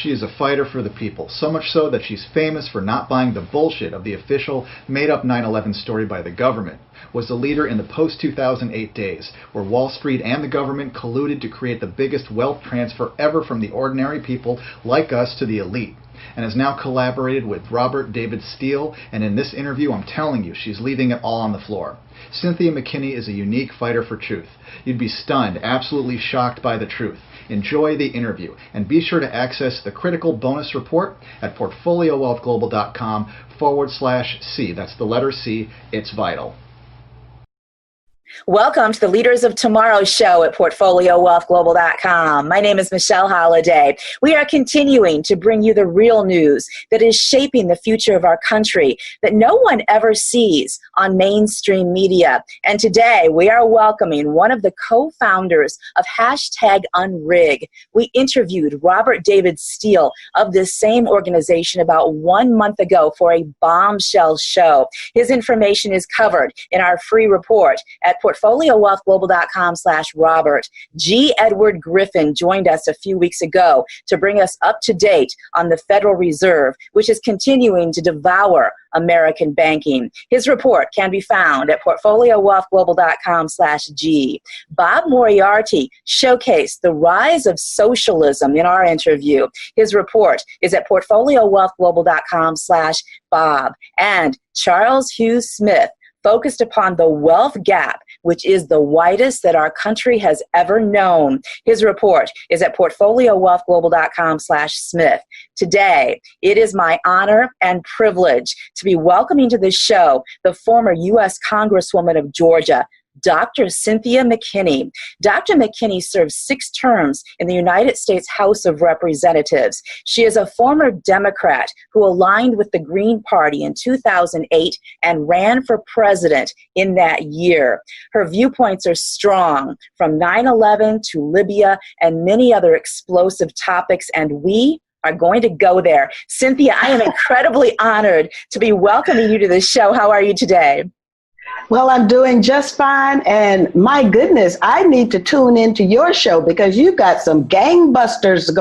She is a fighter for the people, so much so that she's famous for not buying the bullshit of the official, made-up 9/11 story by the government. Was the leader in the post-2008 days, where Wall Street and the government colluded to create the biggest wealth transfer ever from the ordinary people like us to the elite, and has now collaborated with Robert David Steele, and in this interview I'm telling you, she's leaving it all on the floor. Cynthia McKinney is a unique fighter for truth. You'd be stunned, absolutely shocked by the truth. Enjoy the interview, and be sure to access the critical bonus report at portfoliowealthglobal.com/C. That's the letter C. It's vital. Welcome to the Leaders of Tomorrow show at portfoliowealthglobal.com. My name is Michelle Holliday. We are continuing to bring you the real news that is shaping the future of our country that no one ever sees on mainstream media. And today we are welcoming one of the co-founders of #Unrig. We interviewed Robert David Steele of this same organization about 1 month ago for a bombshell show. His information is covered in our free report at portfoliowealthglobal.com/Robert. G. Edward Griffin joined us a few weeks ago to bring us up to date on the Federal Reserve, which is continuing to devour American banking. His report can be found at portfoliowealthglobal.com/G. Bob Moriarty showcased the rise of socialism in our interview. His report is at portfoliowealthglobal.com/Bob. And Charles Hughes Smith focused upon the wealth gap, which is the widest that our country has ever known. His report is at portfoliowealthglobal.com/Smith. Today, it is my honor and privilege to be welcoming to the show the former U.S. Congresswoman of Georgia, Dr. Cynthia McKinney. Dr. McKinney served 6 terms in the United States House of Representatives. She is a former Democrat who aligned with the Green Party in 2008 and ran for president in that year. Her viewpoints are strong, from 9/11 to Libya and many other explosive topics, and we are going to go there. Cynthia, I am incredibly honored to be welcoming you to the show. How are you today? Well, I'm doing just fine, and my goodness, I need to tune into your show because you've got some gangbusters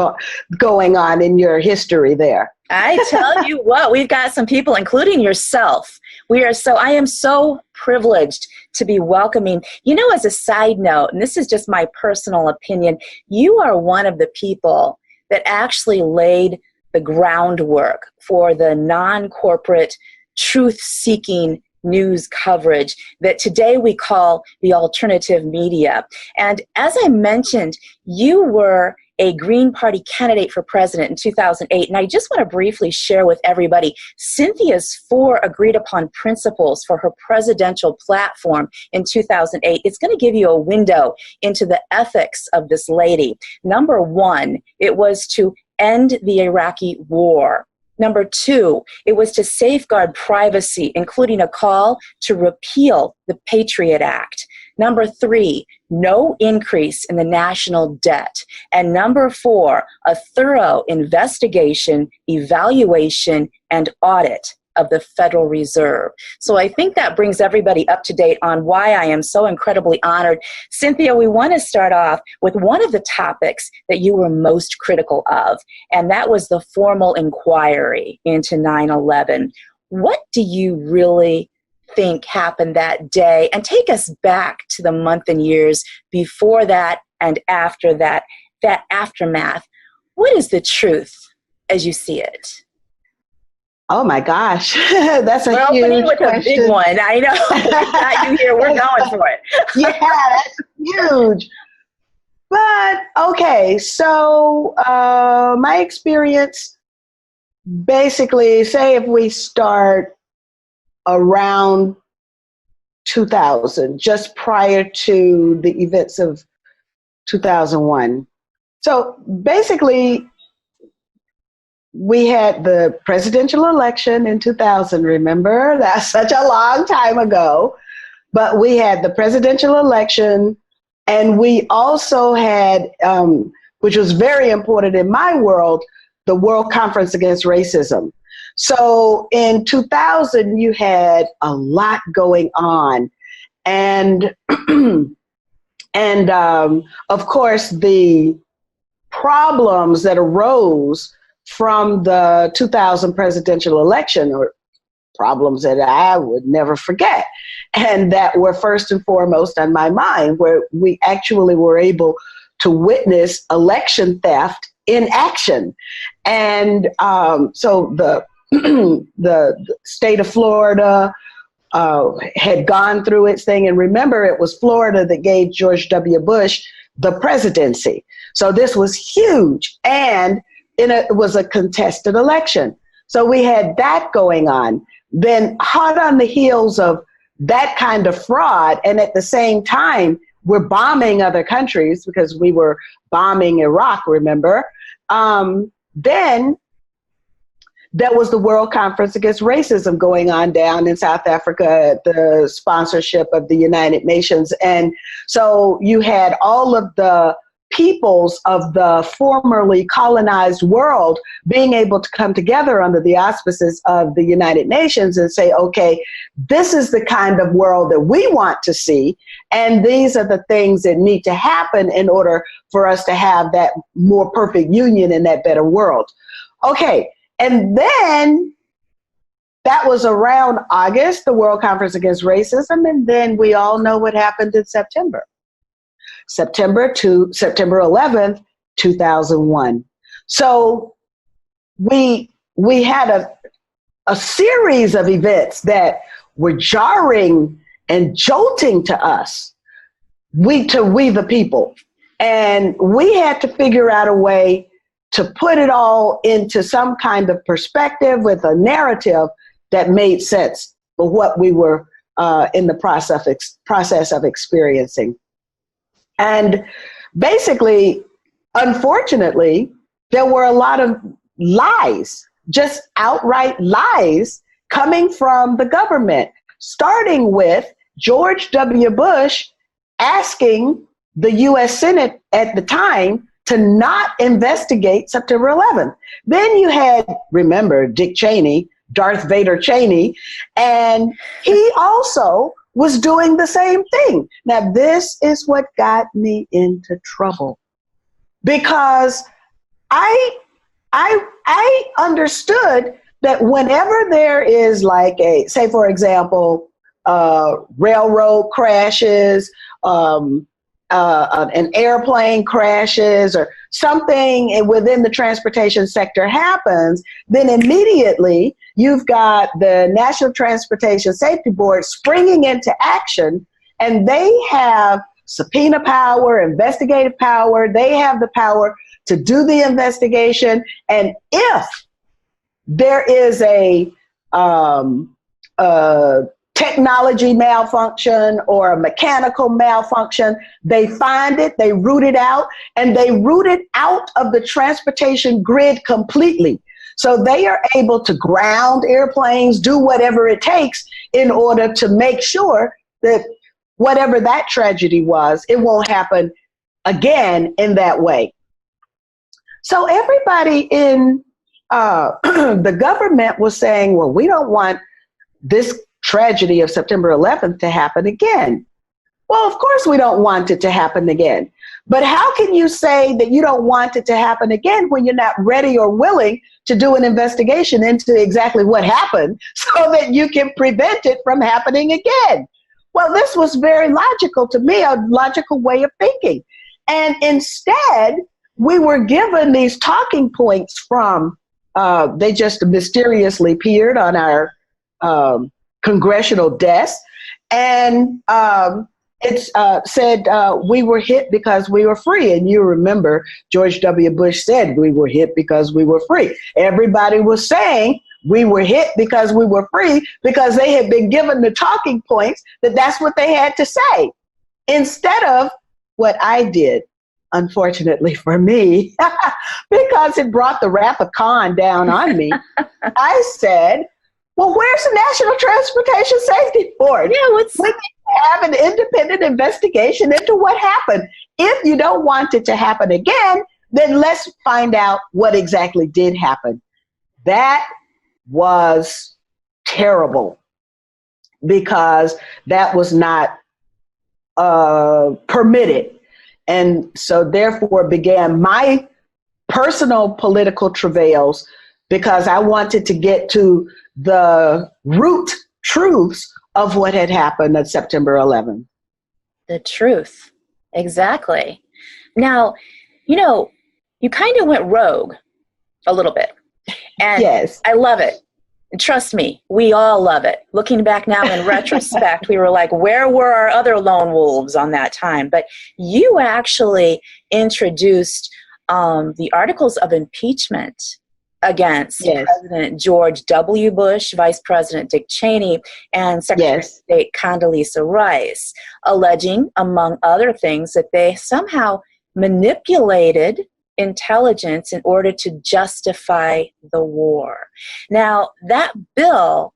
going on in your history there. I tell you what, we've got some people, including yourself. I am so privileged to be welcoming. You know, as a side note, and this is just my personal opinion, you are one of the people that actually laid the groundwork for the non-corporate, truth-seeking news coverage that today we call the alternative media. And as I mentioned, you were a Green Party candidate for president in 2008. And I just want to briefly share with everybody Cynthia's 4 agreed upon principles for her presidential platform in 2008. It's going to give you a window into the ethics of this lady. Number 1, it was to end the Iraqi war. Number 2, it was to safeguard privacy, including a call to repeal the Patriot Act. Number 3, no increase in the national debt. And number 4, a thorough investigation, evaluation, and audit of the Federal Reserve. So I think that brings everybody up to date on why I am so incredibly honored. Cynthia, we want to start off with one of the topics that you were most critical of, and that was the formal inquiry into 9/11. What do you really think happened that day? And take us back to the month and years before that and after that, that aftermath. What is the truth as you see it? Oh my gosh, that's a huge with question. A big one. I know. We got you here. We're going for it. Yeah, that's huge. But okay, so my experience, basically, say if we start around 2000, just prior to the events of 2001. So basically, we had the presidential election in 2000, remember? That's such a long time ago. But we had the presidential election, and we also had, which was very important in my world, the World Conference Against Racism. So in 2000, you had a lot going on. And, of course, the problems that arose from the 2000 presidential election, or problems that I would never forget, and that were first and foremost on my mind, where we actually were able to witness election theft in action. And so the the state of Florida had gone through its thing. And remember, it was Florida that gave George W. Bush the presidency. So this was huge. And it was a contested election. So we had that going on. Then hot on the heels of that kind of fraud, and at the same time, we're bombing other countries because we were bombing Iraq, remember? Then there was the World Conference Against Racism going on down in South Africa at the sponsorship of the United Nations. And so you had all of the peoples of the formerly colonized world being able to come together under the auspices of the United Nations and say, okay, this is the kind of world that we want to see, and these are the things that need to happen in order for us to have that more perfect union in that better world. Okay, and then that was around August, the World Conference Against Racism, and then we all know what happened in September. September 11th, 2001. So we had a series of events that were jarring and jolting to us, we the people. And we had to figure out a way to put it all into some kind of perspective with a narrative that made sense for what we were in the process of experiencing. And basically, unfortunately, there were a lot of lies, just outright lies coming from the government, starting with George W. Bush asking the U.S. Senate at the time to not investigate September 11th. Then you had, remember, Dick Cheney, Darth Vader Cheney, and he also was doing the same thing. Now, this is what got me into trouble, because I understood that whenever there is like a, say, for example, railroad crashes, an airplane crashes, or something within the transportation sector happens, then immediately you've got the National Transportation Safety Board springing into action, and they have subpoena power, investigative power. They have the power to do the investigation. And if there is a technology malfunction or a mechanical malfunction, they find it, they root it out, and they root it out of the transportation grid completely. So they are able to ground airplanes, do whatever it takes in order to make sure that whatever that tragedy was, it won't happen again in that way. So everybody in the government was saying, well, we don't want this tragedy of September 11th to happen again. Well, of course we don't want it to happen again. But how can you say that you don't want it to happen again when you're not ready or willing to do an investigation into exactly what happened so that you can prevent it from happening again? Well, this was very logical to me, a logical way of thinking. And instead, we were given these talking points from, they just mysteriously appeared on our congressional desk, and it said we were hit because we were free. And you remember George W. Bush said we were hit because we were free. Everybody was saying we were hit because we were free because they had been given the talking points that that's what they had to say. Instead of what I did, unfortunately for me, because it brought the wrath of Khan down on me, I said, well, where's the National Transportation Safety Board? Yeah, we need to have an independent investigation into what happened. If you don't want it to happen again, then let's find out what exactly did happen. That was terrible, because that was not permitted. And so therefore began my personal political travails because I wanted to get to the root truths of what had happened on September 11th. The truth. Exactly. Now, you kind of went rogue a little bit. And yes. I love it. Trust me, we all love it. Looking back now in retrospect, we were like, where were our other lone wolves on that time? But you actually introduced the articles of impeachment against President George W. Bush, Vice President Dick Cheney, and Secretary of State Condoleezza Rice, alleging, among other things, that they somehow manipulated intelligence in order to justify the war. Now, that bill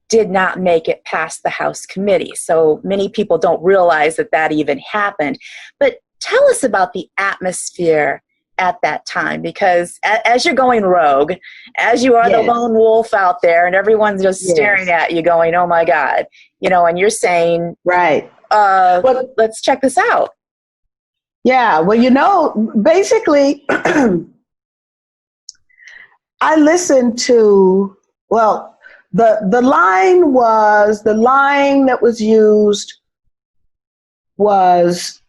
did not make it past the House committee, so many people don't realize that that even happened. But tell us about the atmosphere at that time, because as you're going rogue, as you are the lone wolf out there, and everyone's just staring at you going, oh my God, and you're saying, right, let's check this out. Yeah, well, basically, I listened to, the line that was used was,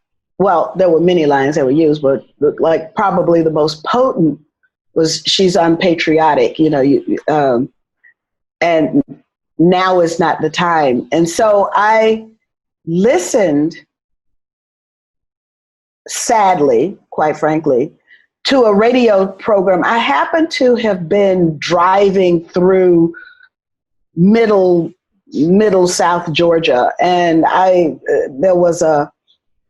there were many lines that were used, but like probably the most potent was, she's unpatriotic, and now is not the time. And so I listened, sadly, quite frankly, to a radio program. I happened to have been driving through middle South Georgia, and there was a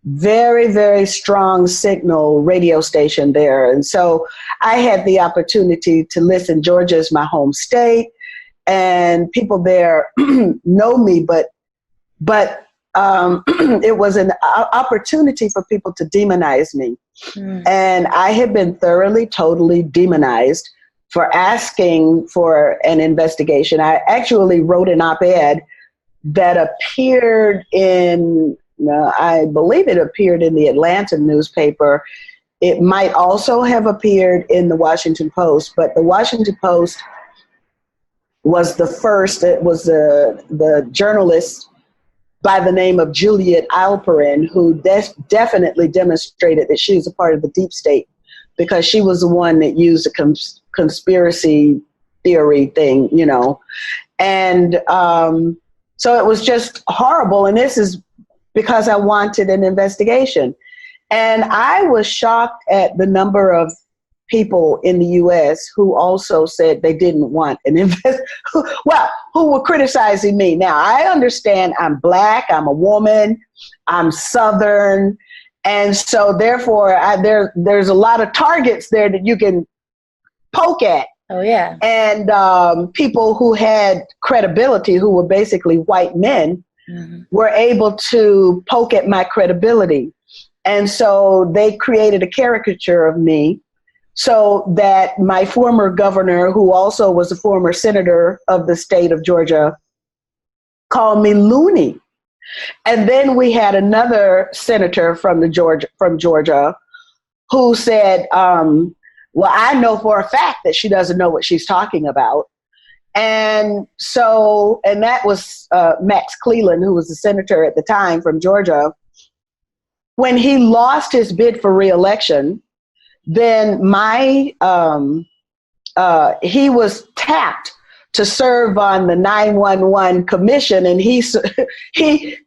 very, very strong signal radio station there. And so I had the opportunity to listen. Georgia is my home state, and people there know me, but it was an opportunity for people to demonize me. And I had been thoroughly, totally demonized for asking for an investigation. I actually wrote an op-ed that appeared in, I believe it appeared in the Atlanta newspaper. It might also have appeared in the Washington Post, but the Washington Post was the first. It was the journalist by the name of Juliet Alperin, who definitely demonstrated that she was a part of the deep state, because she was the one that used a conspiracy theory thing, And so it was just horrible. And this is because I wanted an investigation. And I was shocked at the number of people in the U.S. who also said they didn't want an who were criticizing me. Now, I understand I'm Black, I'm a woman, I'm Southern, and so therefore there's a lot of targets there that you can poke at. Oh, yeah. And people who had credibility, who were basically white men, were able to poke at my credibility. And so they created a caricature of me, so that my former governor, who also was a former senator of the state of Georgia, called me loony. And then we had another senator from Georgia who said, well, I know for a fact that she doesn't know what she's talking about. And that was Max Cleland, who was the senator at the time from Georgia. When he lost his bid for re-election, then he was tapped to serve on the 911 commission, and he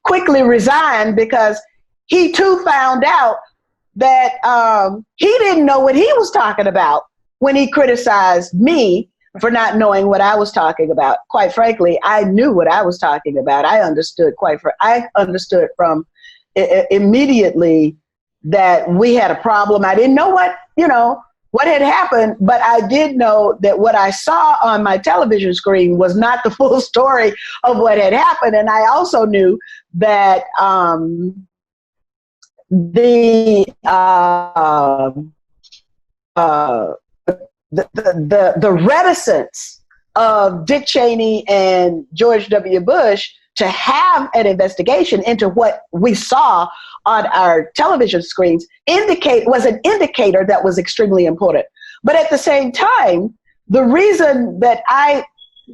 quickly resigned because he too found out that he didn't know what he was talking about when he criticized me for not knowing what I was talking about. Quite frankly, I knew what I was talking about. I understood from immediately that we had a problem. I didn't know what had happened, but I did know that what I saw on my television screen was not the full story of what had happened. And I also knew that the reticence of Dick Cheney and George W. Bush to have an investigation into what we saw on our television screens was an indicator that was extremely important. But at the same time, the reason that I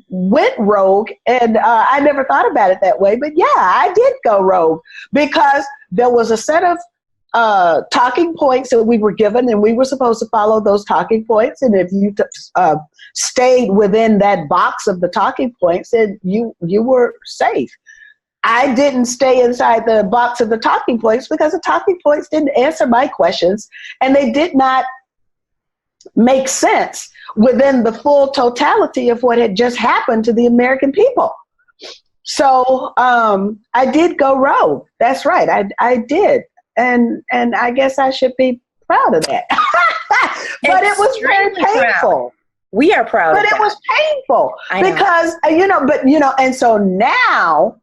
went rogue, and I never thought about it that way, but yeah, I did go rogue because there was a set of talking points that we were given, and we were supposed to follow those talking points. And if you stayed within that box of the talking points, then you were safe. I didn't stay inside the box of the talking points because the talking points didn't answer my questions, and they did not make sense within the full totality of what had just happened to the American people. So I did go rogue. That's right. I did. And I guess I should be proud of that. But it was very painful. Proud. We are proud but of that. But it was painful because, and so now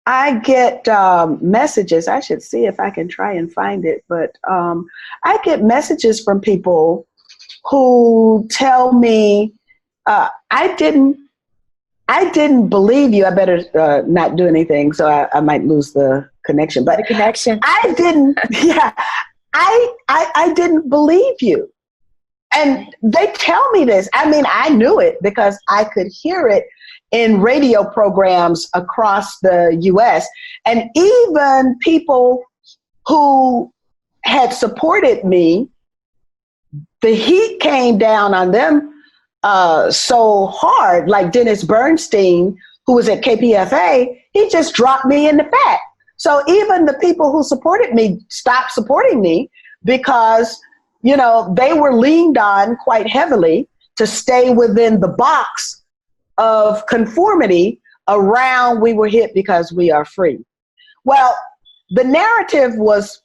I get messages. I should see if I can try and find it. But I get messages from people who tell me, I didn't believe you. I better not do anything, so I might lose the connection. But the connection. I didn't. Yeah, I didn't believe you. And they tell me this. I mean, I knew it because I could hear it in radio programs across the U.S. And even people who had supported me, the heat came down on them so hard, like Dennis Bernstein, who was at KPFA, he just dropped me in the fat. So even the people who supported me stopped supporting me because, they were leaned on quite heavily to stay within the box of conformity around we were hit because we are free. Well, the narrative was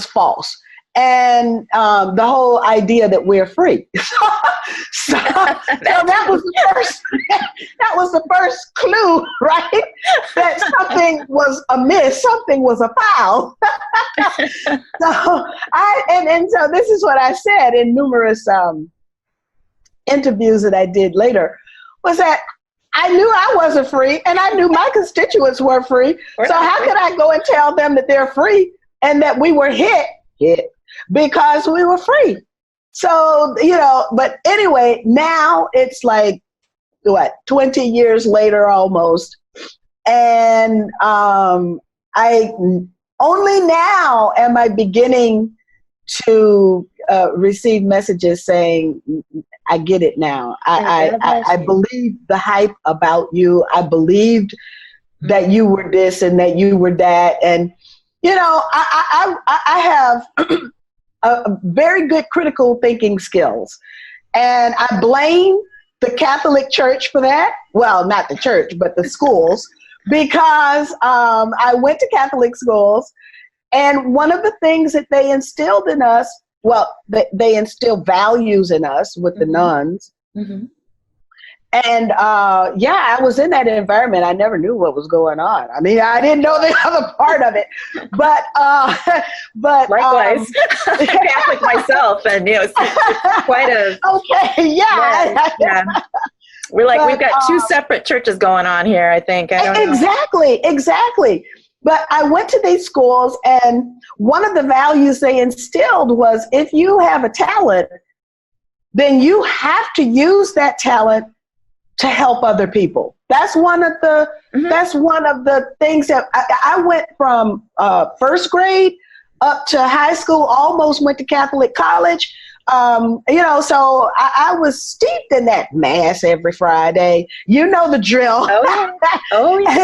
false. And the whole idea that we're free. so that was the first clue, right? That something was amiss, something was afoul. So this is what I said in numerous interviews that I did later, was that I knew I wasn't free, and I knew my constituents were free. So how could I go and tell them that they're free and that we were hit because we were free? So, but anyway, now it's like, 20 years later almost. And I only now am I beginning to receive messages saying, I get it now. I believe the hype about you. I believed that you were this and that you were that. And, I have a very good critical thinking skills. And I blame the Catholic Church for that. Well, not the church, but the schools, because I went to Catholic schools. And one of the things that they instilled in us, they instilled values in us with the nuns. Mm-hmm. And I was in that environment. I never knew what was going on. I mean, I didn't know the other part of it. But likewise, Catholic myself, and it's quite a okay. Yeah. We're like, we've got two separate churches going on here. I think. Exactly. But I went to these schools, and one of the values they instilled was, if you have a talent, then you have to use that talent to help other people. That's one of the that's one of the things that I went from first grade up to high school, almost went to Catholic college. So I was steeped in that mass every Friday. You know the drill. Oh yeah.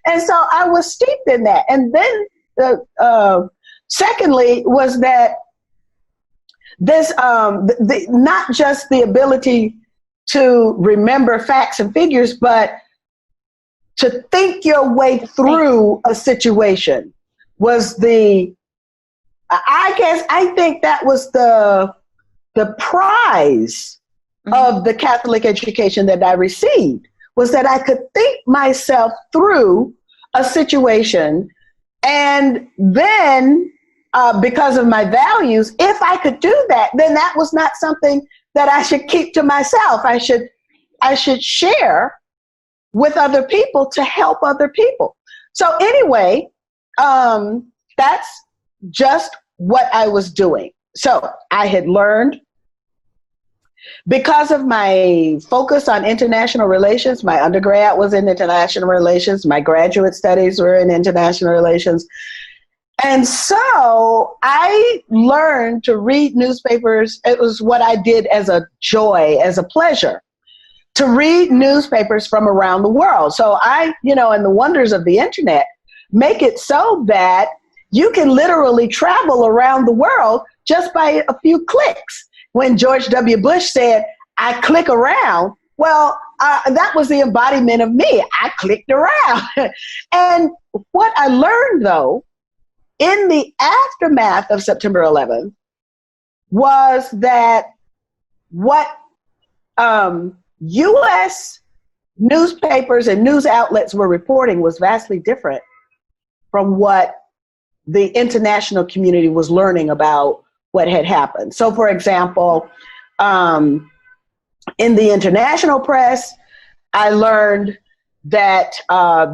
And so I was steeped in that. And then secondly was that this not just the ability to remember facts and figures, but to think your way through a situation was I think that was the prize of the Catholic education that I received, was that I could think myself through a situation. And then because of my values, if I could do that, then that was not something that I should keep to myself. I should share with other people to help other people. So anyway, that's just what I was doing. So I had learned, because of my focus on international relations, my undergrad was in international relations, my graduate studies were in international relations. And so I learned to read newspapers. It was what I did as a joy, as a pleasure, to read newspapers from around the world. So and the wonders of the internet make it so that you can literally travel around the world just by a few clicks. When George W. Bush said, I click around, well, that was the embodiment of me. I clicked around. And what I learned, though, in the aftermath of September 11th was that what U.S. newspapers and news outlets were reporting was vastly different from what the international community was learning about what had happened. So, for example, in the international press, I learned that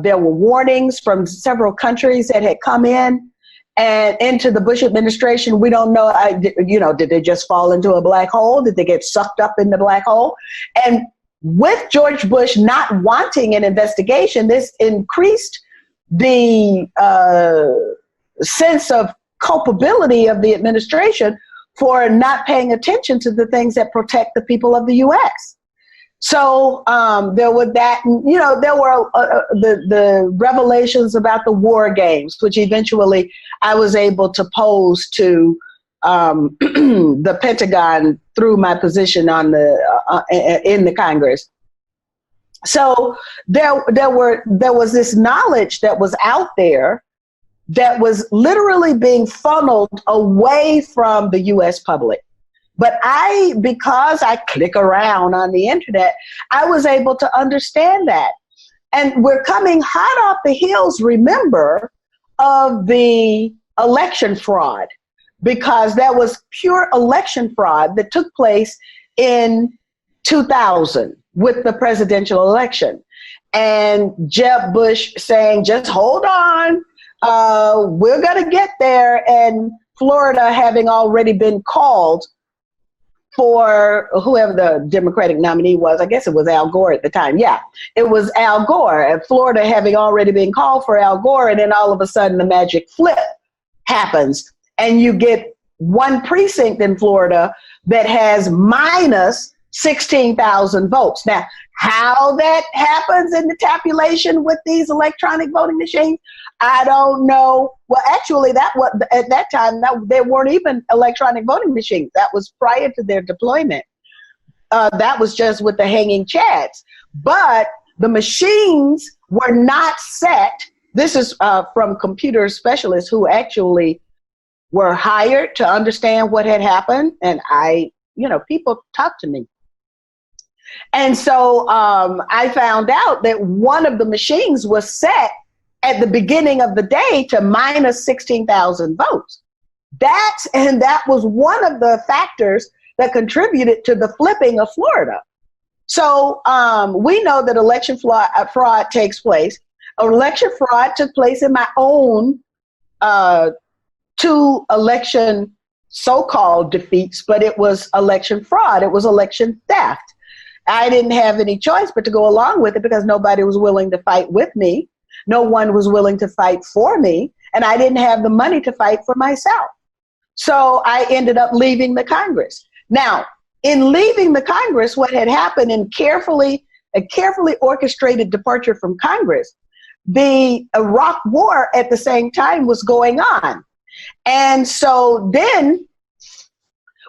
there were warnings from several countries that had come in and into the Bush administration. We don't know, did they just fall into a black hole? Did they get sucked up in the black hole? And with George Bush not wanting an investigation, this increased the sense of culpability of the administration for not paying attention to the things that protect the people of the U.S. So there were that, there were the revelations about the war games, which eventually I was able to pose to the Pentagon through my position on in the Congress. So there was this knowledge that was out there that was literally being funneled away from the U.S. public. But because I click around on the internet, I was able to understand that. And we're coming hot off the heels, remember, of the election fraud, because that was pure election fraud that took place in 2000 with the presidential election. And Jeb Bush saying, just hold on, we're going to get there. And Florida having already been called for whoever the Democratic nominee was. I guess it was Al Gore at the time. Yeah, it was Al Gore. And Florida having already been called for Al Gore, and then all of a sudden the magic flip happens, and you get one precinct in Florida that has minus 16,000 votes. Now, how that happens in the tabulation with these electronic voting machines, I don't know. Well, actually, at that time, there weren't even electronic voting machines. That was prior to their deployment. That was just with the hanging chads. But the machines were not set. This is from computer specialists who actually were hired to understand what had happened. And people talked to me. And so I found out that one of the machines was set at the beginning of the day to minus 16,000 votes. That was one of the factors that contributed to the flipping of Florida. So we know that election fraud takes place. Election fraud took place in my own 2 election so-called defeats, but it was election fraud. It was election theft. I didn't have any choice but to go along with it because nobody was willing to fight with me. No one was willing to fight for me, and I didn't have the money to fight for myself. So I ended up leaving the Congress. Now, in leaving the Congress, what had happened in a carefully orchestrated departure from Congress, the Iraq War at the same time was going on. And so then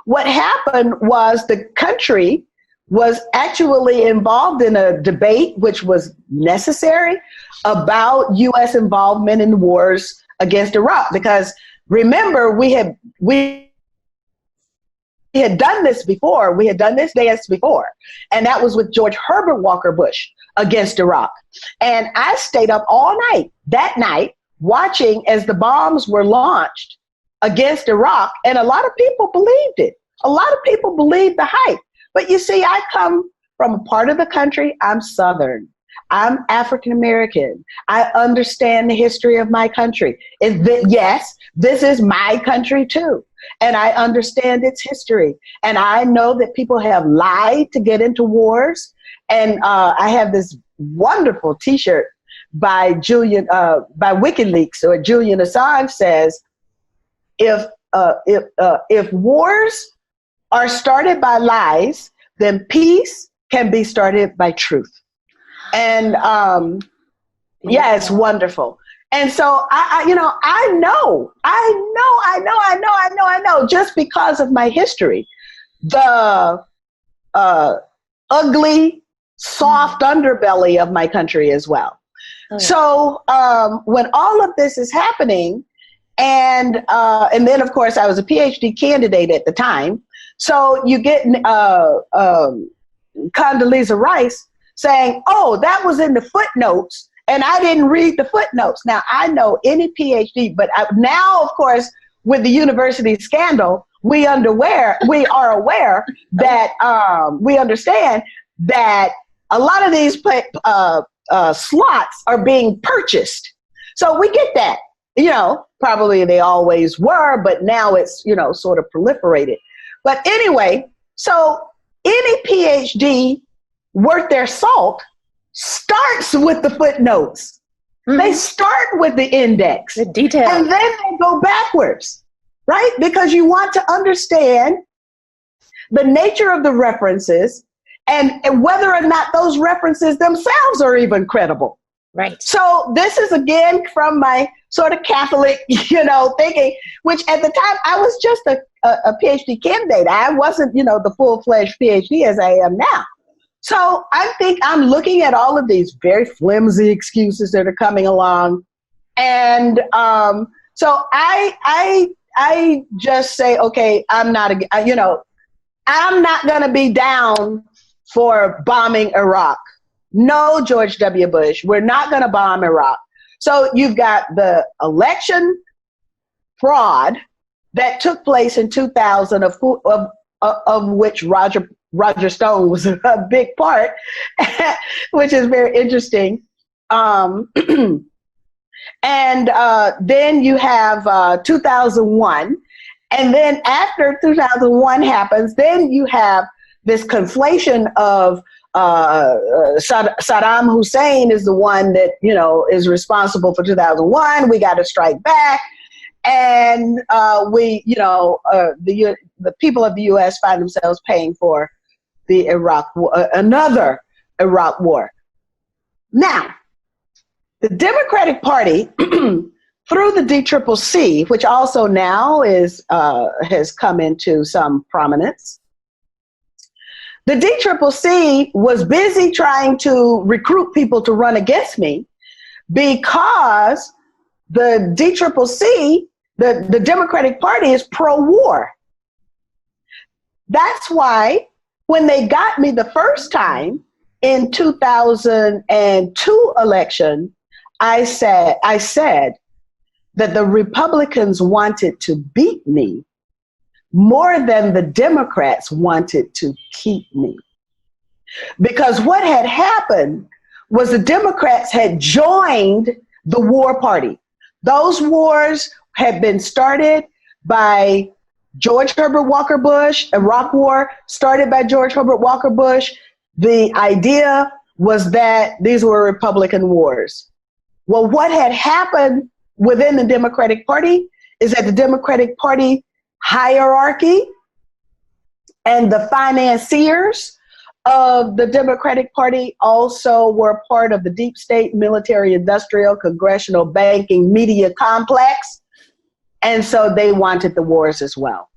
what happened was the country was actually involved in a debate, which was necessary, about U.S. involvement in wars against Iraq. Because remember, we had done this before. We had done this dance before. And that was with George Herbert Walker Bush against Iraq. And I stayed up all night that night watching as the bombs were launched against Iraq. And a lot of people believed it. A lot of people believed the hype. But you see, I come from a part of the country, I'm Southern. I'm African American. I understand the history of my country. Yes, this is my country too. And I understand its history. And I know that people have lied to get into wars. And I have this wonderful T-shirt by WikiLeaks, or Julian Assange says, if wars are started by lies, then peace can be started by truth. And yeah, it's wonderful. And so I know, just because of my history, the ugly, soft underbelly of my country as well. Oh, yeah. So when all of this is happening, and then of course I was a PhD candidate at the time, so you get Condoleezza Rice saying, "Oh, that was in the footnotes, and I didn't read the footnotes." Now, I know any PhD, but now, of course, with the university scandal, we are aware that we understand that a lot of these slots are being purchased. So we get that. Probably they always were, but now it's, sort of proliferated. But anyway, so any PhD worth their salt starts with the footnotes. Mm-hmm. They start with the index, the detail, and then they go backwards, right? Because you want to understand the nature of the references and whether or not those references themselves are even credible. Right. So this is again from my sort of Catholic, thinking, which at the time I was just a PhD candidate. I wasn't, the full-fledged PhD as I am now. So I think I'm looking at all of these very flimsy excuses that are coming along. And so I just say, okay, I'm not going to be down for bombing Iraq. No, George W. Bush, we're not going to bomb Iraq. So you've got the election fraud that took place in 2000, of which Roger Stone was a big part, which is very interesting. And then you have 2001. And then after 2001 happens, then you have this conflation of Saddam Hussein is the one that, is responsible for 2001. We got to strike back. And the people of the U.S. find themselves paying for the another Iraq war. Now, the Democratic Party, through the DCCC, which also now has come into some prominence, the DCCC was busy trying to recruit people to run against me because the DCCC, the Democratic Party, is pro-war. That's why when they got me the first time in 2002 election, I said that the Republicans wanted to beat me more than the Democrats wanted to keep me. Because what had happened was the Democrats had joined the war party. Those wars had been started by George Herbert Walker Bush, Iraq War started by George Herbert Walker Bush. The idea was that these were Republican wars. Well, what had happened within the Democratic Party is that the Democratic Party hierarchy and the financiers of the Democratic Party also were part of the deep state military, industrial, congressional, banking, media complex. And so they wanted the wars as well.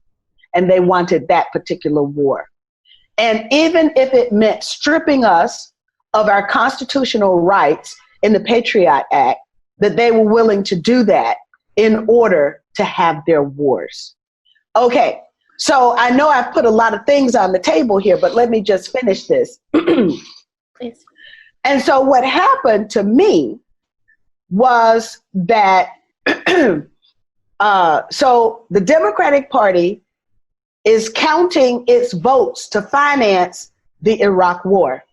And they wanted that particular war. And even if it meant stripping us of our constitutional rights in the Patriot Act, that they were willing to do that in order to have their wars. Okay, so I know I've put a lot of things on the table here, but let me just finish this. Please. And so what happened to me was that, so the Democratic Party is counting its votes to finance the Iraq War.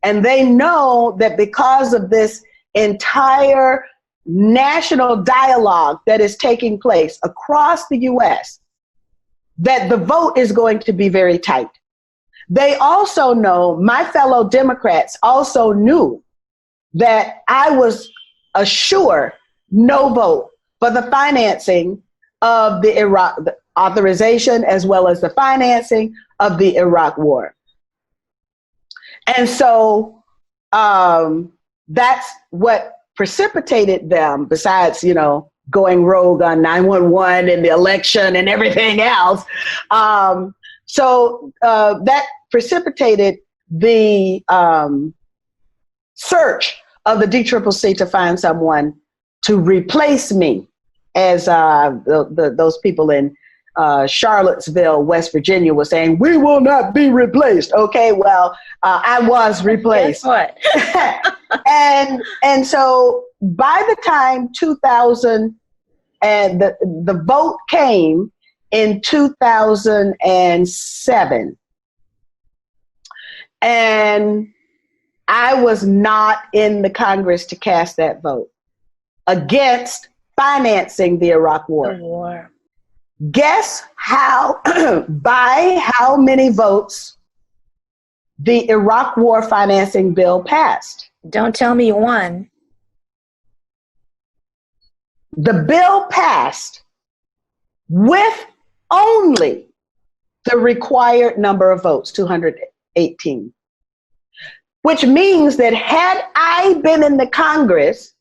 And they know that because of this entire national dialogue that is taking place across the U.S., that the vote is going to be very tight. They also know, my fellow Democrats also knew, that I was a sure no vote for the financing of the Iraq, the authorization as well as the financing of the Iraq War. And so that's what precipitated them, besides, you know, going rogue on 911 and the election and everything else. So that precipitated the search of the DCCC to find someone to replace me as those people in Charlottesville, West Virginia were saying, we will not be replaced. Okay, well, I was replaced. Guess what? and so by the time 2000 and the vote came in 2007, and I was not in the Congress to cast that vote against financing the Iraq War. The war. Guess how, by how many votes the Iraq War financing bill passed? Don't tell me you won. The bill passed with only the required number of votes, 218. Which means that had I been in the Congress,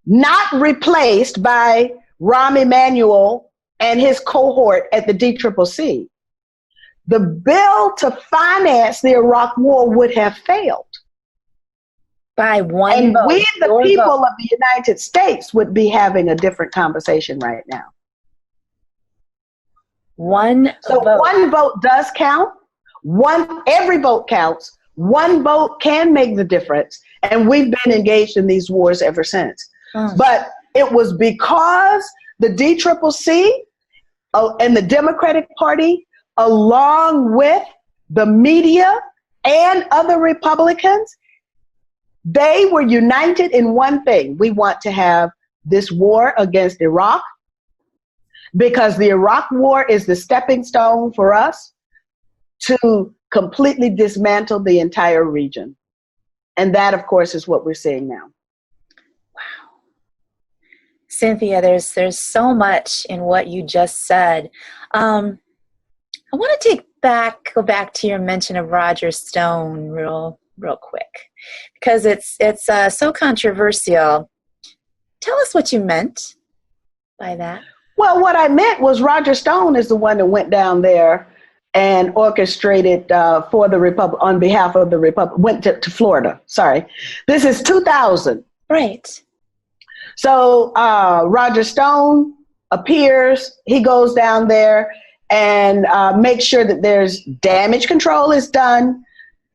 not replaced by Rahm Emanuel and his cohort at the DCCC, the bill to finance the Iraq War would have failed. By one and vote. We, the Your people vote. of the United States, would be having a different conversation right now. One So vote. one vote does count. Every vote counts. One vote can make the difference. And we've been engaged in these wars ever since. But it was because the DCCC and the Democratic Party, along with the media and other Republicans, they were united in one thing. We want to have this war against Iraq because the Iraq War is the stepping stone for us to completely dismantle the entire region. And that, of course, is what we're seeing now. Wow. Cynthia, there's so much in what you just said. I want to go back to your mention of Roger Stone real quick, because it's so controversial. Tell us what you meant by that. Well, what I meant was Roger Stone is the one that went down there and orchestrated for the Republic on behalf of the Republic. Went to Florida. Sorry, this is 2000. Right. So Roger Stone appears. He goes down there and makes sure that there's damage control is done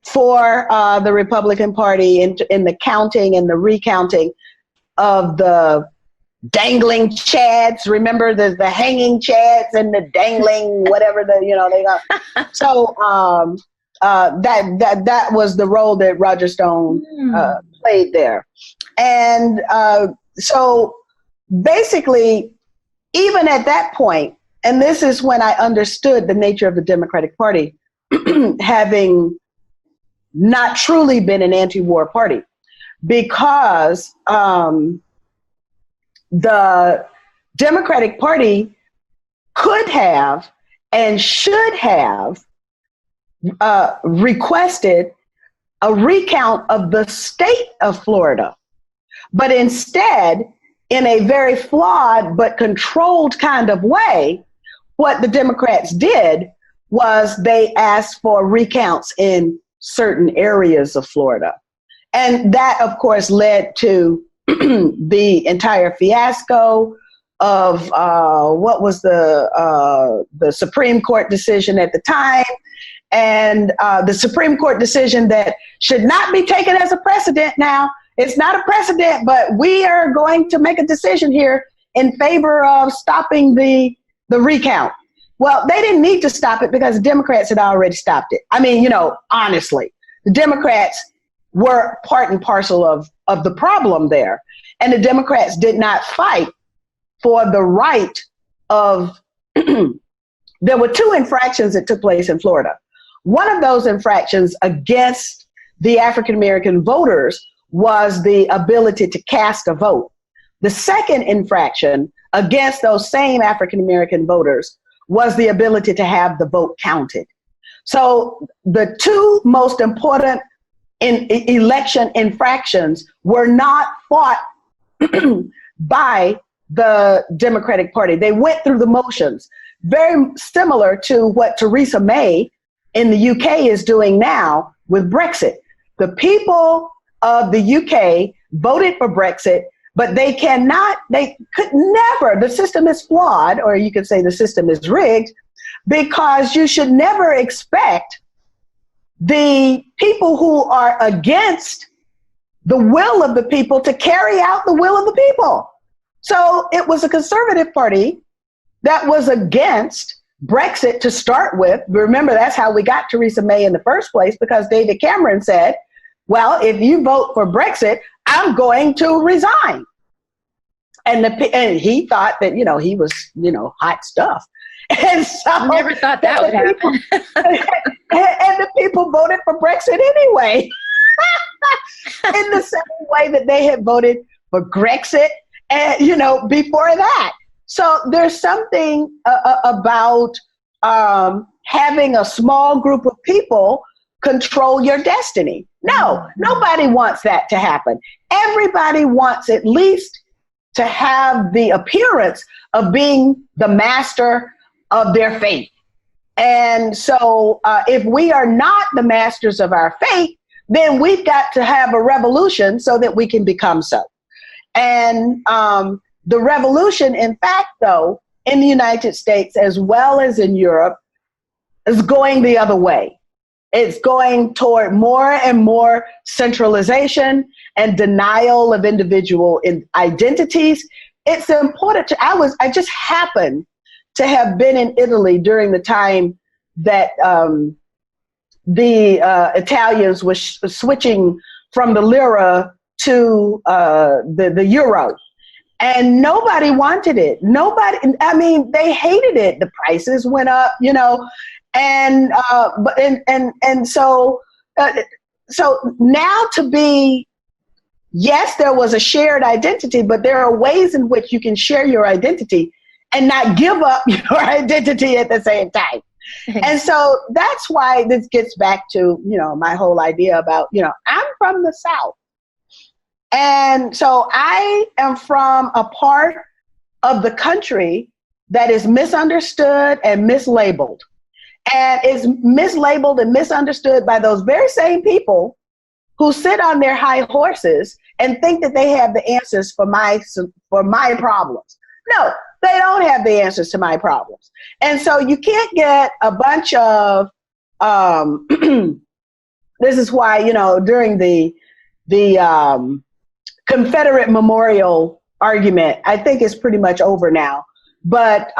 for the Republican Party in the counting and the recounting of the dangling chads. Remember the hanging chads and the dangling whatever they got. So that was the role that Roger Stone played there. And so basically, even at that point, and this is when I understood the nature of the Democratic Party having not truly been an anti-war party, because the Democratic Party could have and should have requested a recount of the state of Florida. But instead, in a very flawed but controlled kind of way, what the Democrats did was they asked for recounts in certain areas of Florida. And that, of course, led to the entire fiasco of what was the Supreme Court decision at the time, and the Supreme Court decision that should not be taken as a precedent now. It's not a precedent, but we are going to make a decision here in favor of stopping the recount. Well, they didn't need to stop it because the Democrats had already stopped it. I mean, honestly, the Democrats were part and parcel of the problem there. And the Democrats did not fight for the right of, there were two infractions that took place in Florida. One of those infractions against the African-American voters was the ability to cast a vote. The second infraction against those same African-American voters was the ability to have the vote counted. So the two most important election infractions were not fought by the Democratic Party. They went through the motions, very similar to what Theresa May in the UK is doing now with Brexit. The people of the UK voted for Brexit, but they could never, the system is flawed, or you could say the system is rigged, because you should never expect the people who are against the will of the people to carry out the will of the people. So it was a conservative party that was against Brexit to start with. Remember, that's how we got Theresa May in the first place, because David Cameron said, well, if you vote for Brexit, I'm going to resign. And he thought that, he was, hot stuff. And so I never thought that would happen. And the people voted for Brexit anyway, in the same way that they had voted for Grexit, and before that. So there's something about having a small group of people control your destiny. No, nobody wants that to happen. Everybody wants at least to have the appearance of being the master of their fate. And so if we are not the masters of our fate, then we've got to have a revolution so that we can become so. And the revolution, in fact, though, in the United States as well as in Europe, is going the other way. It's going toward more and more centralization and denial of individual identities. It's important I just happened to have been in Italy during the time that the Italians were switching from the lira to the euro. And nobody wanted it. They hated it. The prices went up, and so now to be, yes, there was a shared identity, but there are ways in which you can share your identity and not give up your identity at the same time. And so that's why this gets back to, my whole idea about, I'm from the South. And so I am from a part of the country that is misunderstood and mislabeled. And is mislabeled and misunderstood by those very same people who sit on their high horses and think that they have the answers for my problems. No, they don't have the answers to my problems. And so you can't get a bunch of, this is why, during the Confederate memorial argument, I think it's pretty much over now. But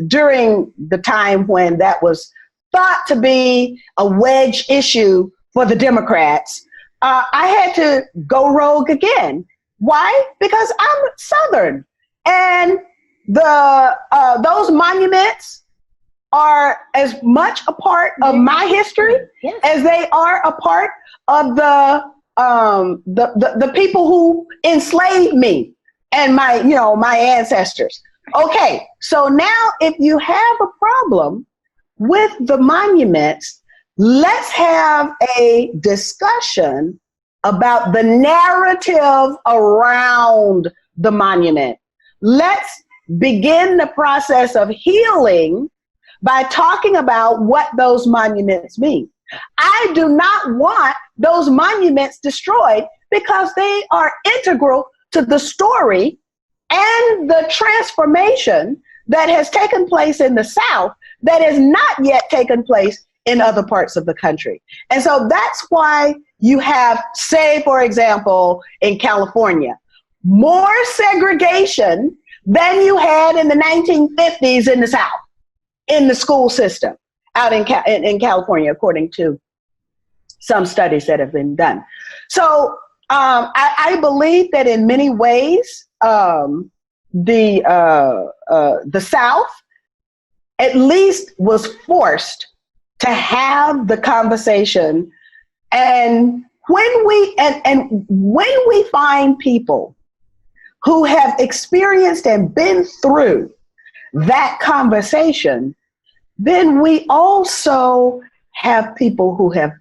during the time when that was thought to be a wedge issue for the Democrats, I had to go rogue again. Why? Because I'm Southern, and those monuments are as much a part of my history as they are a part of the people who enslaved me and my ancestors. Okay, so now if you have a problem with the monuments, let's have a discussion about the narrative around the monument. Let's begin the process of healing by talking about what those monuments mean. I do not want those monuments destroyed because they are integral to the story and the transformation that has taken place in the South that has not yet taken place in other parts of the country. And so that's why you have, say, for example, in California, more segregation than you had in the 1950s in the South, in the school system out in California, according to some studies that have been done. So I believe that in many ways, the South at least was forced to have the conversation. And when we find people who have experienced and been through that conversation, then we also have people who have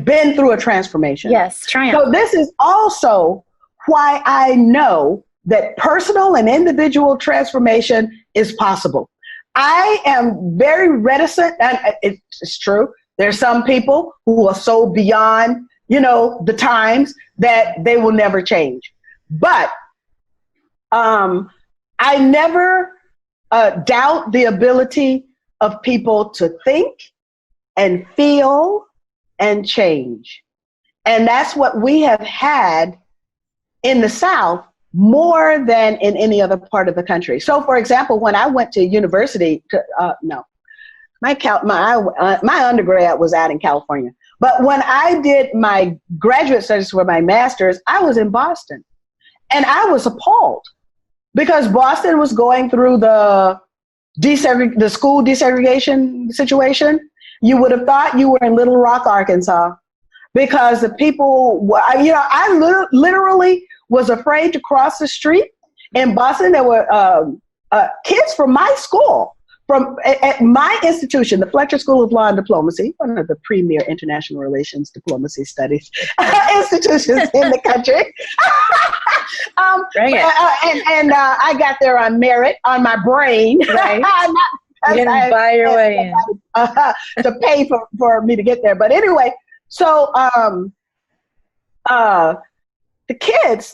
been through a transformation. Yes, triumph. So this is also why I know that personal and individual transformation is possible. I am very reticent, and it's true. There's some people who are so beyond, the times that they will never change. But I never doubt the ability of people to think and feel and change. And that's what we have had in the South more than in any other part of the country. So, for example, when I went to university, my undergrad was out in California. But when I did my graduate studies for my master's, I was in Boston. And I was appalled because Boston was going through the school desegregation situation. You would have thought you were in Little Rock, Arkansas, because the people, I literally was afraid to cross the street. In Boston, there were kids from my school, at my institution, the Fletcher School of Law and Diplomacy, one of the premier international relations diplomacy studies institutions in the country. I got there on merit, on my brain. Right. You didn't buy your way in. To pay for me to get there. But anyway, so the kids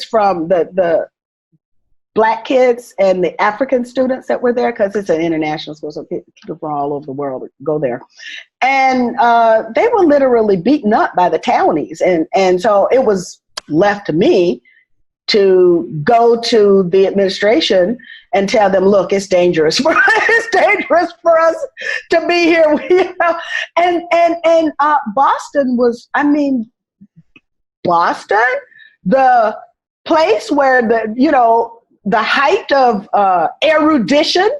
from the Black kids and the African students that were there, because it's an international school, so people from all over the world go there. And they were literally beaten up by the townies. And so it was left to me to go to the administration and tell them, look, it's dangerous for us to be here. And Boston was, Boston, the place where the height of erudition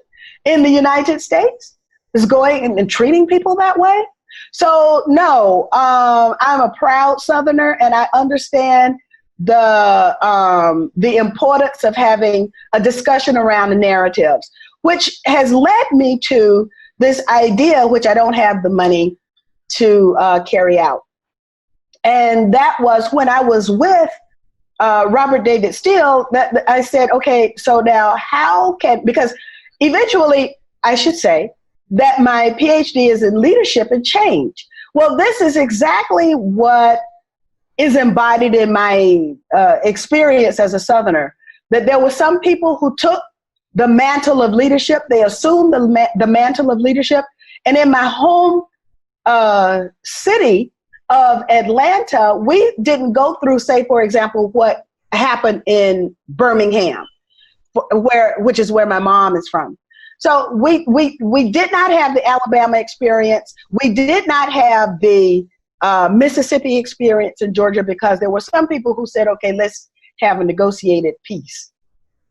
in the United States is going and treating people that way. So no, I'm a proud Southerner, and I understand the importance of having a discussion around the narratives, which has led me to this idea, which I don't have the money to carry out. And that was when I was with Robert David Steele, that I said, okay, so now because eventually I should say that my PhD is in leadership and change. Well, this is exactly what is embodied in my experience as a Southerner, that there were some people who took the mantle of leadership, they assumed the mantle of leadership. And in my home city of Atlanta, we didn't go through, say, for example, what happened in Birmingham, which is where my mom is from. So we did not have the Alabama experience. We did not have the Mississippi experience in Georgia, because there were some people who said, okay, let's have a negotiated peace.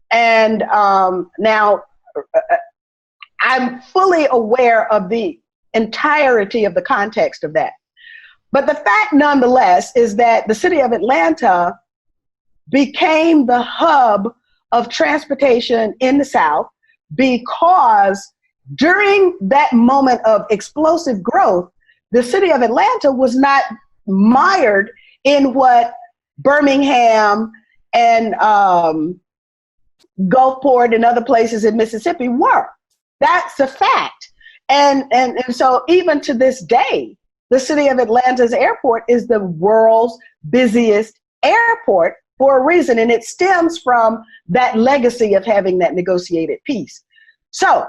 And now I'm fully aware of the entirety of the context of that. But the fact, nonetheless, is that the city of Atlanta became the hub of transportation in the South, because during that moment of explosive growth, the city of Atlanta was not mired in what Birmingham and Gulfport and other places in Mississippi were. That's a fact. And so even to this day, the city of Atlanta's airport is the world's busiest airport for a reason, and it stems from that legacy of having that negotiated peace. So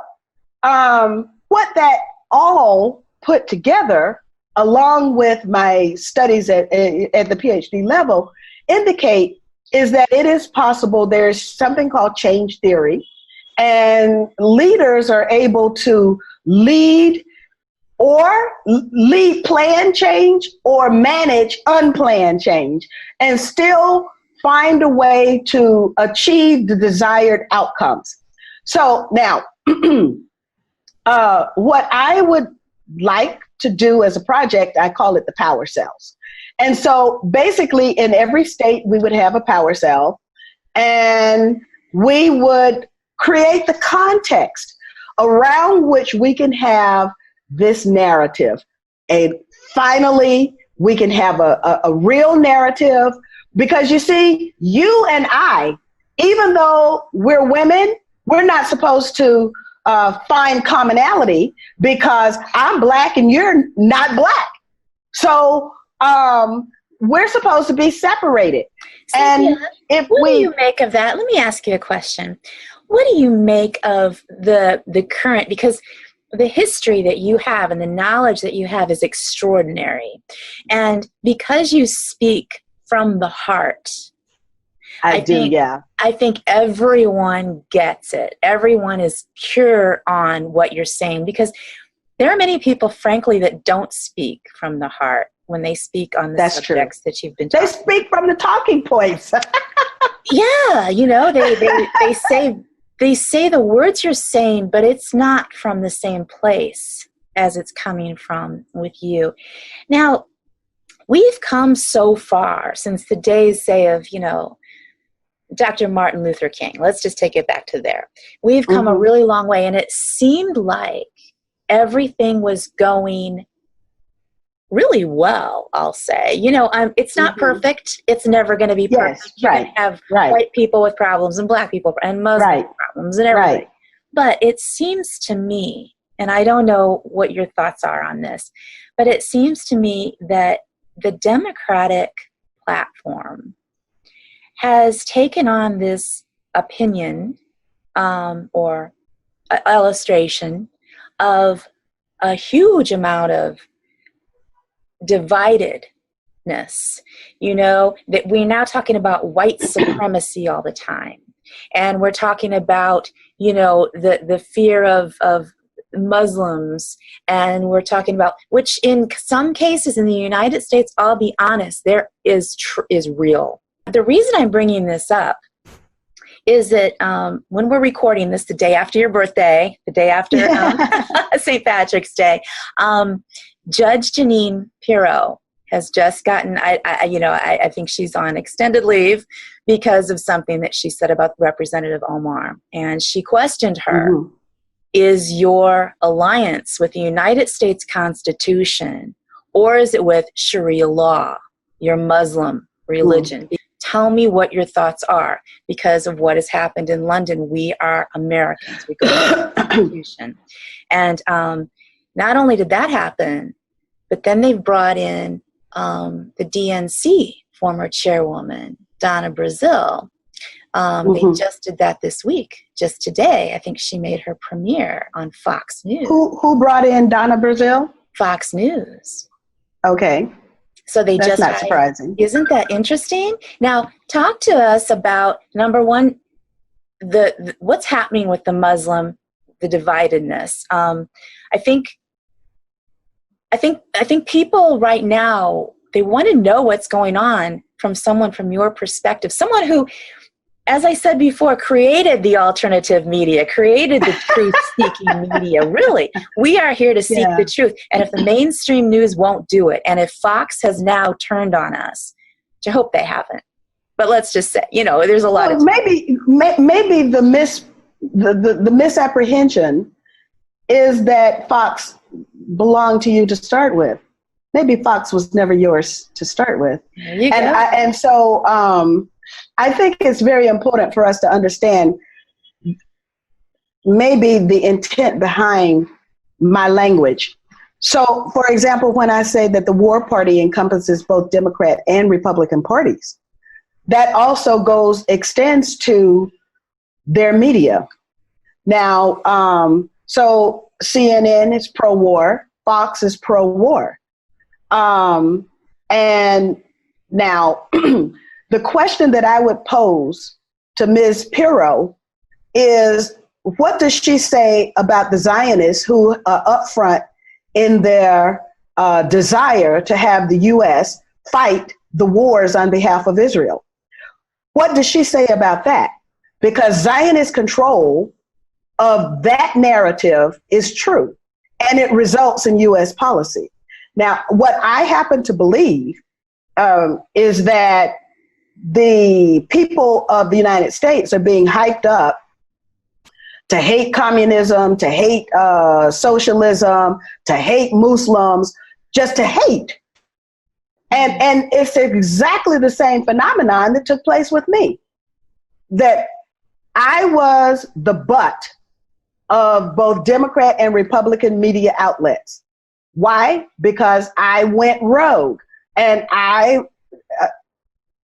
what that all put together, along with my studies at the PhD level, indicate is that it is possible. There's something called change theory, and leaders are able to lead or lead planned change or manage unplanned change and still find a way to achieve the desired outcomes. So now, what I would like to do as a project, I call it the power cells. And so basically in every state, we would have a power cell and we would create the context around which we can have this narrative. And finally, we can have a real narrative, because you see, you and I, even though we're women, we're not supposed to find commonality because I'm Black and you're not Black. So we're supposed to be separated. Cynthia, and if what we do you make of that? Let me ask you a question. What do you make of the current, because the history that you have and the knowledge that you have is extraordinary. And because you speak from the heart, I think everyone gets it. Everyone is pure on what you're saying, because there are many people, frankly, that don't speak from the heart when they speak on the subjects that you've been talking about. They speak from the talking points. Yeah, you know, they say the words you're saying, but it's not from the same place as it's coming from with you. Now, we've come so far since the days, say, of, you know, Dr. Martin Luther King. Let's just take it back to there. We've come a really long way, and it seemed like everything was going really well, I'll say. You know, it's not perfect. It's never going to be perfect. Yes, right. You can have white people with problems and Black people and Muslim problems and everything. Right. But it seems to me, and I don't know what your thoughts are on this, but it seems to me that the Democratic platform has taken on this opinion or illustration of a huge amount of dividedness. You know, that we're now talking about white supremacy all the time. And we're talking about, you know, the fear of Muslims, and we're talking about, which in some cases in the United States, I'll be honest, there is real. The reason I'm bringing this up is that when we're recording this the day after your birthday, the day after St. Patrick's Day, Judge Jeanine Pirro has just gotten, I think she's on extended leave because of something that she said about Representative Omar. And she questioned her, is your alliance with the United States Constitution, or is it with Sharia law, your Muslim religion? Tell me what your thoughts are, because of what has happened in London. We are Americans. We go to the Constitution. And not only did that happen, but then they've brought in the DNC former chairwoman, Donna Brazile. They just did that this week, just today. I think she made her premiere on Fox News. Who brought in Donna Brazile? Fox News. Okay. So that's not surprising. Isn't that interesting? Now, talk to us about, number one, the what's happening with the Muslim, the dividedness. I think people right now, they want to know what's going on from someone from your perspective, someone who, as I said before, created the alternative media, created the truth-seeking media. Really, we are here to seek the truth. And if the mainstream news won't do it, and if Fox has now turned on us, which I hope they haven't, but let's just say, you know, there's a lot of maybe the misapprehension is that Fox belonged to you to start with. Maybe Fox was never yours to start with. There you go. So I think it's very important for us to understand maybe the intent behind my language. So, for example, when I say that the war party encompasses both Democrat and Republican parties, that also extends to their media. Now, so CNN is pro-war, Fox is pro-war. And now, the question that I would pose to Ms. Pirro is, what does she say about the Zionists who up front in their desire to have the U.S. fight the wars on behalf of Israel. What does she say about that? Because Zionist control of that narrative is true, and it results in U.S. policy. Now, what I happen to believe is that the people of the United States are being hyped up to hate communism, to hate socialism, to hate Muslims, just to hate. And it's exactly the same phenomenon that took place with me, that I was the butt of both Democrat and Republican media outlets. Why? Because I went rogue, and I,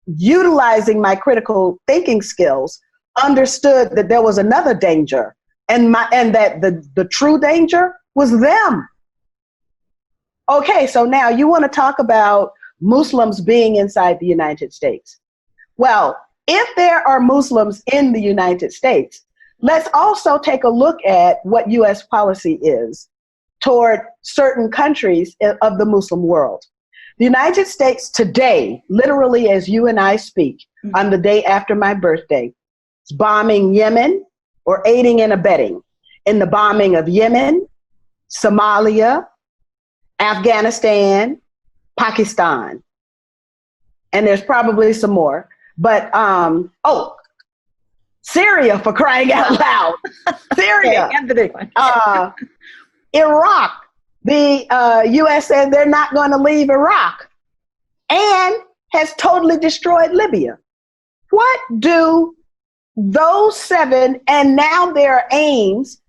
utilizing my critical thinking skills, understood that there was another danger, and that the true danger was them. Okay, so now you want to talk about Muslims being inside the United States. Well, if there are Muslims in the United States, let's also take a look at what U.S. policy is toward certain countries of the Muslim world. The United States today, literally as you and I speak, on the day after my birthday, is bombing Yemen or aiding and abetting in the bombing of Yemen, Somalia, Afghanistan, Pakistan. And there's probably some more. But, Syria, for crying out loud. Syria. And the big one. Iraq. The U.S. said they're not going to leave Iraq, and has totally destroyed Libya. What do those seven, and now their aims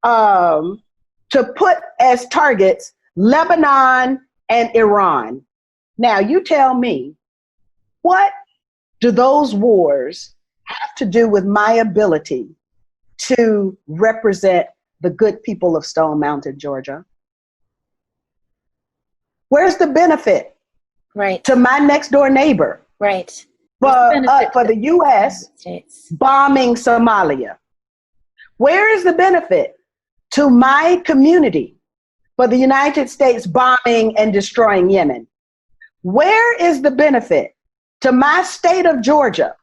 to put as targets Lebanon and Iran? Now you tell me, what do those wars have to do with my ability to represent the good people of Stone Mountain, Georgia? Where's the benefit? Right. To my next door neighbor? Right. For the U.S. bombing Somalia? Where is the benefit to my community for the United States bombing and destroying Yemen? Where is the benefit to my state of Georgia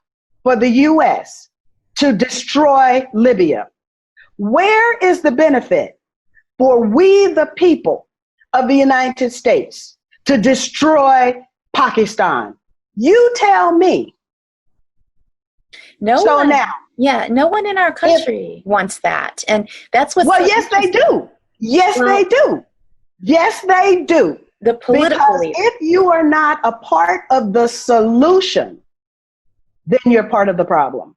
for the U.S. to destroy Libya? Where is the benefit for we, the people of the United States, to destroy Pakistan? You tell me. No one in our country wants that. And that's what's yes, they do. Yes, they do. Yes, they do. The political because if you are not a part of the solution, then you're part of the problem.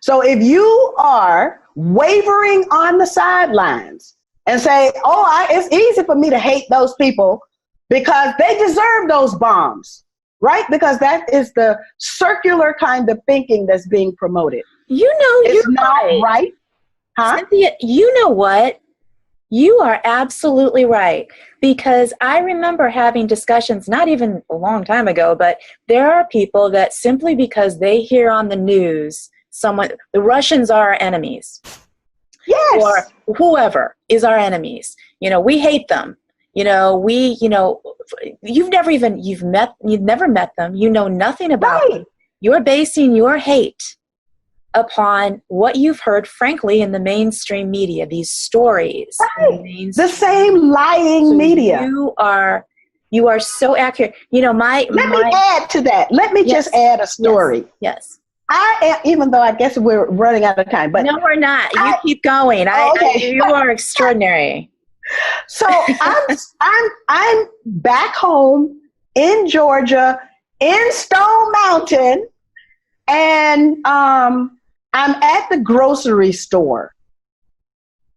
So if you are wavering on the sidelines and say, it's easy for me to hate those people because they deserve those bombs, right? Because that is the circular kind of thinking that's being promoted. It's not right. Huh? Cynthia, you know what? You are absolutely right. Because I remember having discussions, not even a long time ago, but there are people that simply because they hear on the news the Russians are our enemies. Yes. Or whoever is our enemies. We hate them. You've never met them. You know nothing about them. You're basing your hate upon what you've heard, frankly, in the mainstream media, these stories. Right. The same lying media. You are so accurate. Let me add to that. Let me just add a story. Yes. Even though I guess we're running out of time, but no, we're not. You keep going. You are extraordinary. So I'm back home in Georgia, in Stone Mountain, and I'm at the grocery store,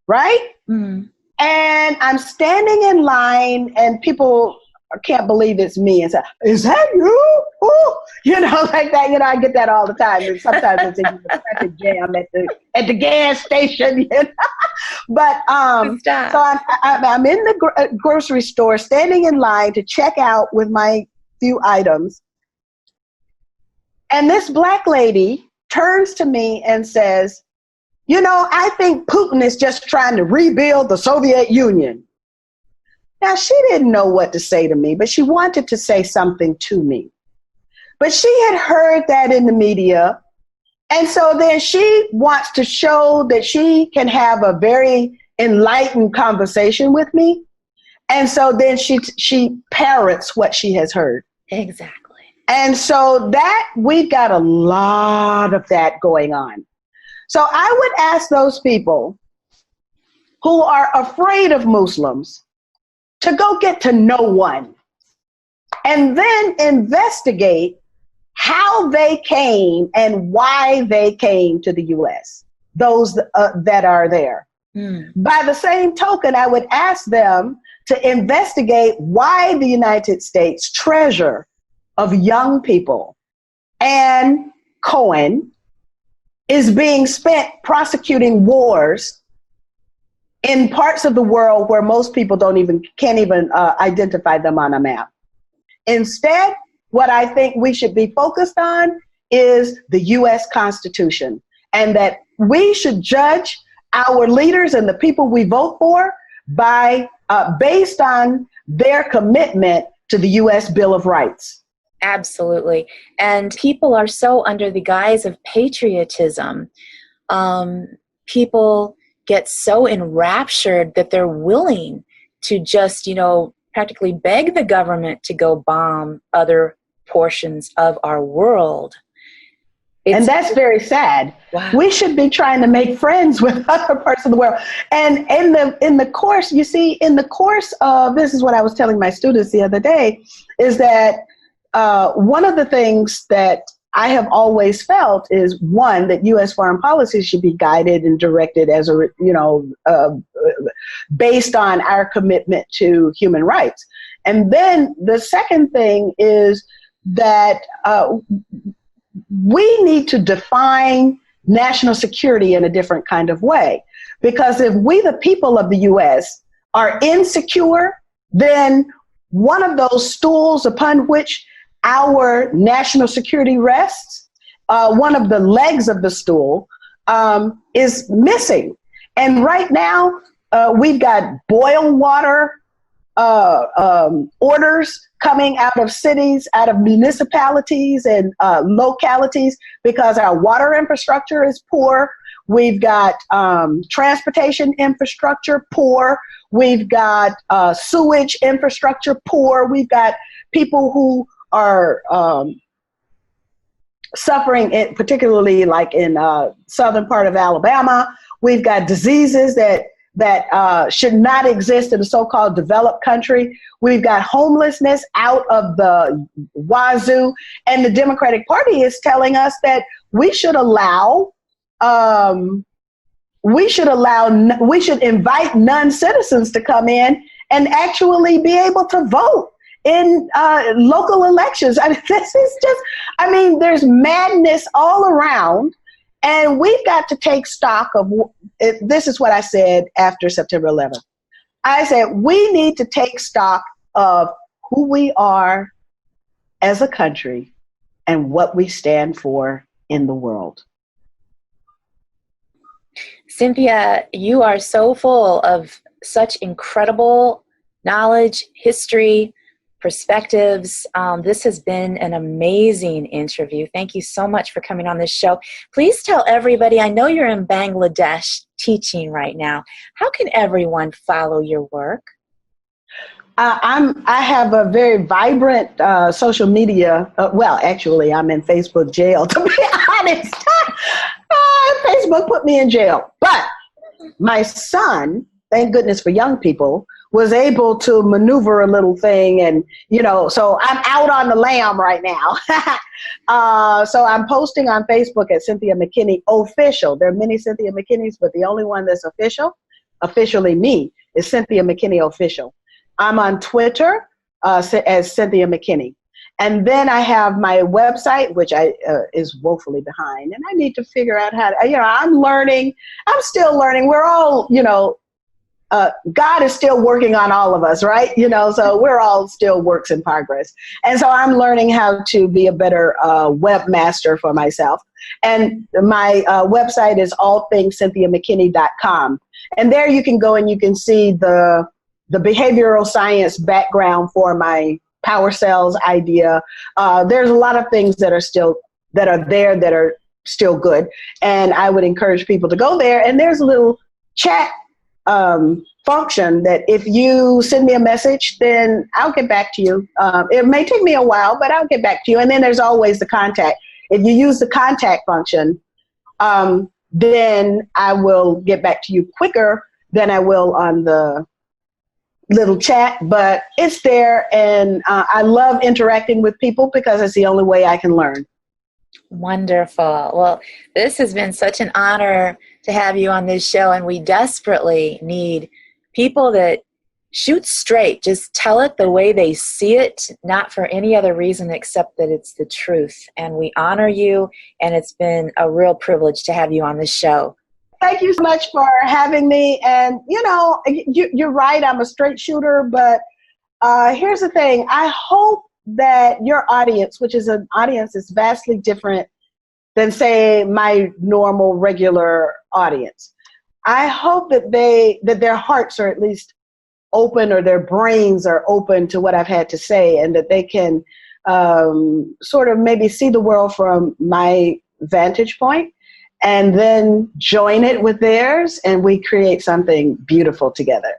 right? Mm-hmm. And I'm standing in line, and people can't believe it's me and say, "Is that you?" Ooh, like that. I get that all the time. And sometimes it's in the traffic jam at the gas station. But so I'm in the grocery store, standing in line to check out with my few items, and this black lady turns to me and says, "I think Putin is just trying to rebuild the Soviet Union." Now, she didn't know what to say to me, but she wanted to say something to me. But she had heard that in the media. And so then she wants to show that she can have a very enlightened conversation with me. And so then she parrots what she has heard. Exactly. And so that we've got a lot of that going on. So I would ask those people who are afraid of Muslims to go get to know one and then investigate how they came and why they came to the U.S., those that are there. By the same token, I would ask them to investigate why the United States treasure of young people and Cohen is being spent prosecuting wars in parts of the world where most people can't even identify them on a map. Instead, what I think we should be focused on is the U.S. Constitution, and that we should judge our leaders and the people we vote for by based on their commitment to the U.S. Bill of Rights. Absolutely. And people are so under the guise of patriotism. People get so enraptured that they're willing to just, practically beg the government to go bomb other portions of our world. And that's very sad. Wow. We should be trying to make friends with other parts of the world. And in the course, you see, in the course of, this is what I was telling my students the other day, is that one of the things that I have always felt is, one, that U.S. foreign policy should be guided and directed as based on our commitment to human rights. And then the second thing is that we need to define national security in a different kind of way. Because if we, the people of the U.S., are insecure, then one of those stools upon which our national security rests, one of the legs of the stool, is missing. And right now, we've got boil water orders coming out of cities, out of municipalities and localities, because our water infrastructure is poor. We've got transportation infrastructure poor. We've got sewage infrastructure poor. We've got people who are suffering, particularly like in southern part of Alabama. We've got diseases that should not exist in a so-called developed country. We've got homelessness out of the wazoo, and the Democratic Party is telling us that we should invite non-citizens to come in and actually be able to vote in local elections. I mean, this is just, there's madness all around. And we've got to take stock of, this is what I said after September 11th. I said, we need to take stock of who we are as a country and what we stand for in the world. Cynthia, you are so full of such incredible knowledge, history, perspectives. This has been an amazing interview. Thank you so much for coming on this show. Please tell everybody, I know you're in Bangladesh teaching right now. How can everyone follow your work? I have a very vibrant social media. Actually, I'm in Facebook jail, to be honest. Facebook put me in jail. But my son, thank goodness for young people, was able to maneuver a little thing. And, so I'm out on the lamb right now. So I'm posting on Facebook at Cynthia McKinney Official. There are many Cynthia McKinneys, but the only one that's officially me, is Cynthia McKinney Official. I'm on Twitter as Cynthia McKinney. And then I have my website, which is woefully behind. And I need to figure out how to, I'm learning. I'm still learning. We're all, God is still working on all of us, right? So we're all still works in progress. And so I'm learning how to be a better webmaster for myself. And my website is allthingscynthiamckinney.com. And there you can go and you can see the the behavioral science background for my power cells idea. There's a lot of things that are still good, and I would encourage people to go there. And there's a little chat function that if you send me a message, then I'll get back to you. It may take me a while, but I'll get back to you. And then there's always the contact. If you use the contact function, then I will get back to you quicker than I will on the little chat. But it's there, and I love interacting with people because it's the only way I can learn. Wonderful. Well, this has been such an honor to have you on this show, and we desperately need people that shoot straight. Just tell it the way they see it, not for any other reason except that it's the truth. And we honor you, and it's been a real privilege to have you on this show. Thank you so much for having me. And, you're right, I'm a straight shooter, but here's the thing. I hope that your audience, which is an audience that's vastly different than, say, my normal, regular audience, I hope that their hearts are at least open, or their brains are open to what I've had to say, and that they can sort of maybe see the world from my vantage point and then join it with theirs, and we create something beautiful together.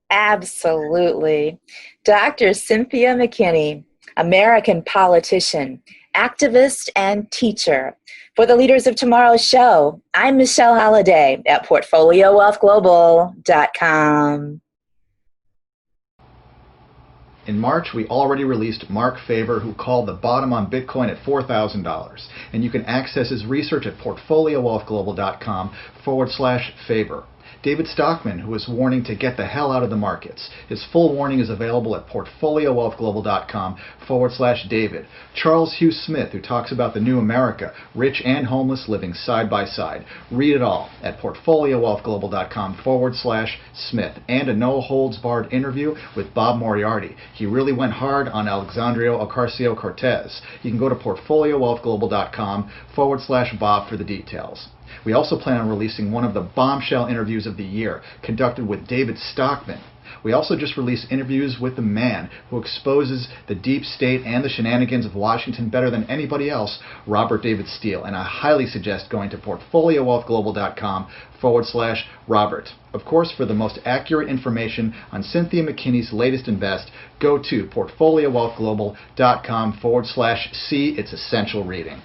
Absolutely. Dr. Cynthia McKinney, American politician, activist, and teacher. For the Leaders of Tomorrow's show, I'm Michelle Holliday at PortfolioWealthGlobal.com. In March, we already released Mark Faber, who called the bottom on Bitcoin at $4,000. And you can access his research at PortfolioWealthGlobal.com/Faber. David Stockman, who is warning to get the hell out of the markets. His full warning is available at PortfolioWealthGlobal.com/David. Charles Hugh Smith, who talks about the new America, rich and homeless living side by side. Read it all at PortfolioWealthGlobal.com/Smith. And a no-holds-barred interview with Bob Moriarty. He really went hard on Alexandria Ocasio-Cortez. You can go to PortfolioWealthGlobal.com/Bob for the details. We also plan on releasing one of the bombshell interviews of the year, conducted with David Stockman. We also just released interviews with the man who exposes the deep state and the shenanigans of Washington better than anybody else, Robert David Steele. And I highly suggest going to PortfolioWealthGlobal.com/Robert. Of course, for the most accurate information on Cynthia McKinney's latest invest, go to PortfolioWealthGlobal.com/C. It's essential reading.